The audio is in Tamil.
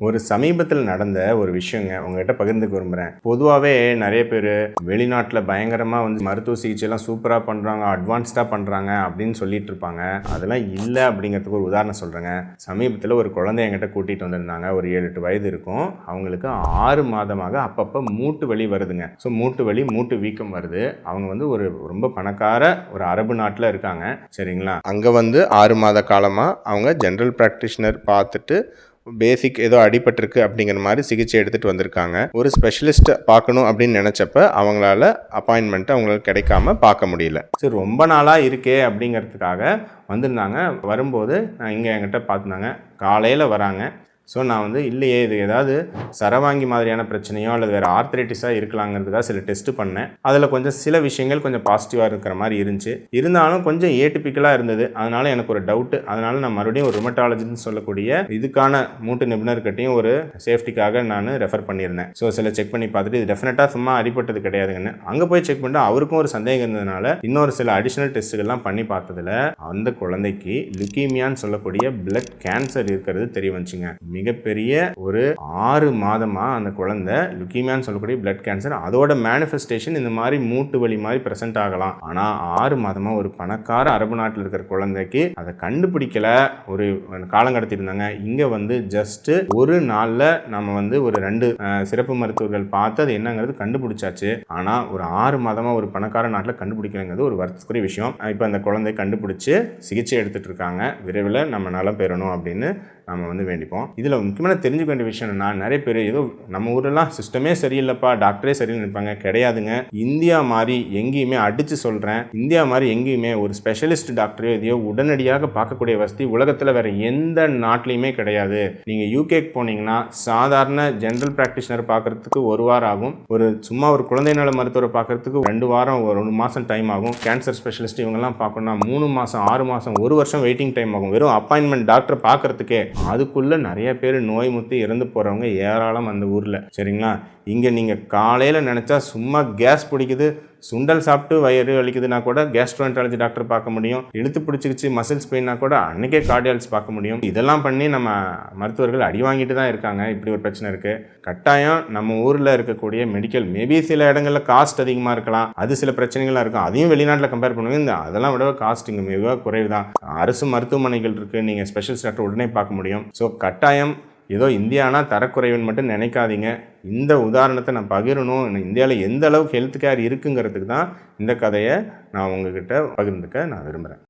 ஒரு சமீபத்தில் நடந்த ஒரு விஷயங்க உங்ககிட்ட பகிர்ந்துக்க விரும்புகிறேன். பொதுவாகவே நிறைய பேர் வெளிநாட்டில் பயங்கரமாக மருத்துவ சிகிச்சைலாம் சூப்பராக பண்ணுறாங்க, அட்வான்ஸ்டாக பண்ணுறாங்க அப்படின்னு சொல்லிட்டு இருப்பாங்க. அதெல்லாம் இல்லை அப்படிங்கிறதுக்கு ஒரு உதாரணம் சொல்கிறேங்க. சமீபத்தில் ஒரு குழந்தை என்கிட்ட கூட்டிகிட்டு வந்திருந்தாங்க. ஒரு 7-8 வயது இருக்கும். அவங்களுக்கு 6 மாதமாக அப்பப்போ மூட்டு வலி வருதுங்க. ஸோ மூட்டு வலி, மூட்டு வீக்கம் வருது. அவங்க ஒரு ரொம்ப பணக்கார ஒரு அரபு நாட்டில் இருக்காங்க. சரிங்களா? அங்கே 6 மாத காலமாக அவங்க ஜென்ரல் ப்ராக்டிஷனர் பார்த்துட்டு பேசிக் ஏதோ அடிபட்டிருக்கு அப்படிங்கிற மாதிரி சிகிச்சை எடுத்துகிட்டு வந்திருக்காங்க. ஒரு ஸ்பெஷலிஸ்ட் பார்க்கணும் அப்படின்னு நினச்சப்ப அவங்களால அப்பாயின்மெண்ட்டு அவங்களுக்கு கிடைக்காம பார்க்க முடியல. சரி, ரொம்ப நாளாக இருக்கே அப்படிங்கிறதுக்காக வந்திருந்தாங்க. வரும்போது இங்கே என்கிட்ட பார்த்துருந்தாங்க. காலையில் வராங்க. ஸோ நான் இல்லையே, இது ஏதாவது சரவாங்கி மாதிரியான பிரச்சனையோ அல்லது வேறு ஆர்த்ரைட்டிஸாக இருக்கலாங்கிறதுக்காக சில டெஸ்ட்டு பண்ணேன். அதில் சில விஷயங்கள் கொஞ்சம் பாசிட்டிவாக இருக்கிற மாதிரி இருந்துச்சு. இருந்தாலும் கொஞ்சம் ஏடிபிக்கலாக இருந்தது. அதனால் எனக்கு ஒரு டவுட்டு. அதனால் நான் மறுபடியும் ஒரு ருமட்டாலஜின்னு சொல்லக்கூடிய இதுக்கான மூட்டு நிபுணர்கிட்டையும் ஒரு சேஃப்டிக்காக நான் ரெஃபர் பண்ணியிருந்தேன். ஸோ சில செக் பண்ணி பார்த்துட்டு இது டெஃபினட்டாக சும்மா அடிப்பட்டது கிடையாதுங்கன்னு அங்கே போய் செக் பண்ணிட்டு அவருக்கும் ஒரு சந்தேகம் இருந்ததுனால இன்னொரு சில அடிஷ்னல் டெஸ்ட்டுகள்லாம் பண்ணி பார்த்ததில் அந்த குழந்தைக்கு லுக்கீமியான்னு சொல்லக்கூடிய பிளட் கேன்சர் இருக்கிறது தெரிய வந்துச்சுங்க. மிகப்பெரிய ஒரு 6 மாதமா அந்த குழந்தை லுக்கீமியான்னு சொல்லக்கூடிய பிளட் கேன்சர், அதோட மேனிஃபெஸ்டேஷன் இந்த மாதிரி மூட்டு வலி மாதிரி பிரசன்ட் ஆகலாம். ஆனா 6 மாதமா ஒரு பணக்கார அரபு நாட்டில் இருக்கிற குழந்தைக்கு அதை கண்டுபிடிக்கல, ஒரு காலம் கடத்திருந்தாங்க. இங்க ஜஸ்ட் ஒரு நாள்ல நம்ம ஒரு 2 சிறப்பு மருத்துவர்கள் பார்த்து அது என்னங்கிறது கண்டுபிடிச்சாச்சு. ஆனா ஒரு 6 மாதமா ஒரு பணக்கார நாட்டில் கண்டுபிடிக்கலங்கிறது ஒரு வருத்தத்துக்குரிய விஷயம். இப்போ அந்த குழந்தை கண்டுபிடிச்சு சிகிச்சை எடுத்துட்டு இருக்காங்க. விரைவில் நம்ம நலம் பெறணும் அப்படின்னு நம்ம வேண்டிப்போம். இதில் முக்கியமான தெரிஞ்சுக்க வேண்டிய விஷயம் என்னன்னா, நிறைய பேர் ஏதோ நம்ம ஊரெல்லாம் சிஸ்டமே சரியில்லைப்பா, டாக்டரே சரியில்லை நினைப்பாங்க. கிடையாதுங்க. இந்தியா மாதிரி எங்கேயுமே, அடித்து சொல்கிறேன், இந்தியா மாதிரி எங்கேயுமே ஒரு ஸ்பெஷலிஸ்ட் டாக்டரோ எதையோ உடனடியாக பார்க்கக்கூடிய வசதி உலகத்தில் வேறு எந்த நாட்டிலையுமே கிடையாது. நீங்கள் யூகேக்கு போனீங்கன்னா சாதாரண ஜென்ரல் ப்ராக்டிஷனர் பார்க்குறதுக்கு 1 வாரம் ஆகும். சும்மா ஒரு குழந்தை நல மருத்துவரை பார்க்குறதுக்கு 2 வாரம், 1 மாதம் டைம் ஆகும். கேன்சர் ஸ்பெஷலிஸ்ட் இவங்கெல்லாம் பார்க்கணும்னா 3 மாதம், 6 மாதம், 1 வருஷம் வெயிட்டிங் டைம் ஆகும். வெறும் அப்பாயின்மெண்ட் டாக்டரை பார்க்குறதுக்கே. அதுக்குள்ளே நிறைய பேர் நோய் முற்றி இறந்து போகிறவங்க ஏராளம் அந்த ஊரில். சரிங்களா? இங்கே நீங்கள் காலையில் நினச்சா சும்மா கேஸ் பிடிக்குது, சுண்டல் சாப்பிட்டு வயிறு வலிக்குதுன்னா கூட கேஸ்ட்ரோஎன்ட்ராலஜி டாக்டர் பார்க்க முடியும். இழுத்து பிடிச்சிக்கிச்சு மசில்ஸ் பெயின்னா கூட அன்றைக்கே கார்டியாலஜிஸ்ட் பார்க்க முடியும். இதெல்லாம் பண்ணி நம்ம மருத்துவர்கள் அடி வாங்கிட்டு தான் இருக்காங்க. இப்படி ஒரு பிரச்சனை இருக்குது. கட்டாயம் நம்ம ஊரில் இருக்கக்கூடிய மெடிக்கல் மேபி சில இடங்களில் காஸ்ட் அதிகமாக இருக்கலாம், அது சில பிரச்சனைகளாக இருக்கும். அதையும் வெளிநாட்டில் கம்பேர் பண்ணுவோம். அதெல்லாம் விட காஸ்ட் இங்கே மிக குறைவு தான். அரசு மருத்துவமனைகள் இருக்குது, நீங்கள் ஸ்பெஷலிஸ்ட் டாக்டர் உடனே பார்க்க முடியும். ஸோ கட்டாயம் ஏதோ இந்தியானா தரக்குறைவுன்னு மட்டும் நினைக்காதீங்க. இந்த உதாரணத்தை நான் பகிரணும். இந்தியாவில் எந்த அளவுக்கு ஹெல்த் கேர் இருக்குங்கிறதுக்கு தான் இந்த கதையை நான் உங்ககிட்ட பகிர்ந்துக்க நான் விரும்புகிறேன்.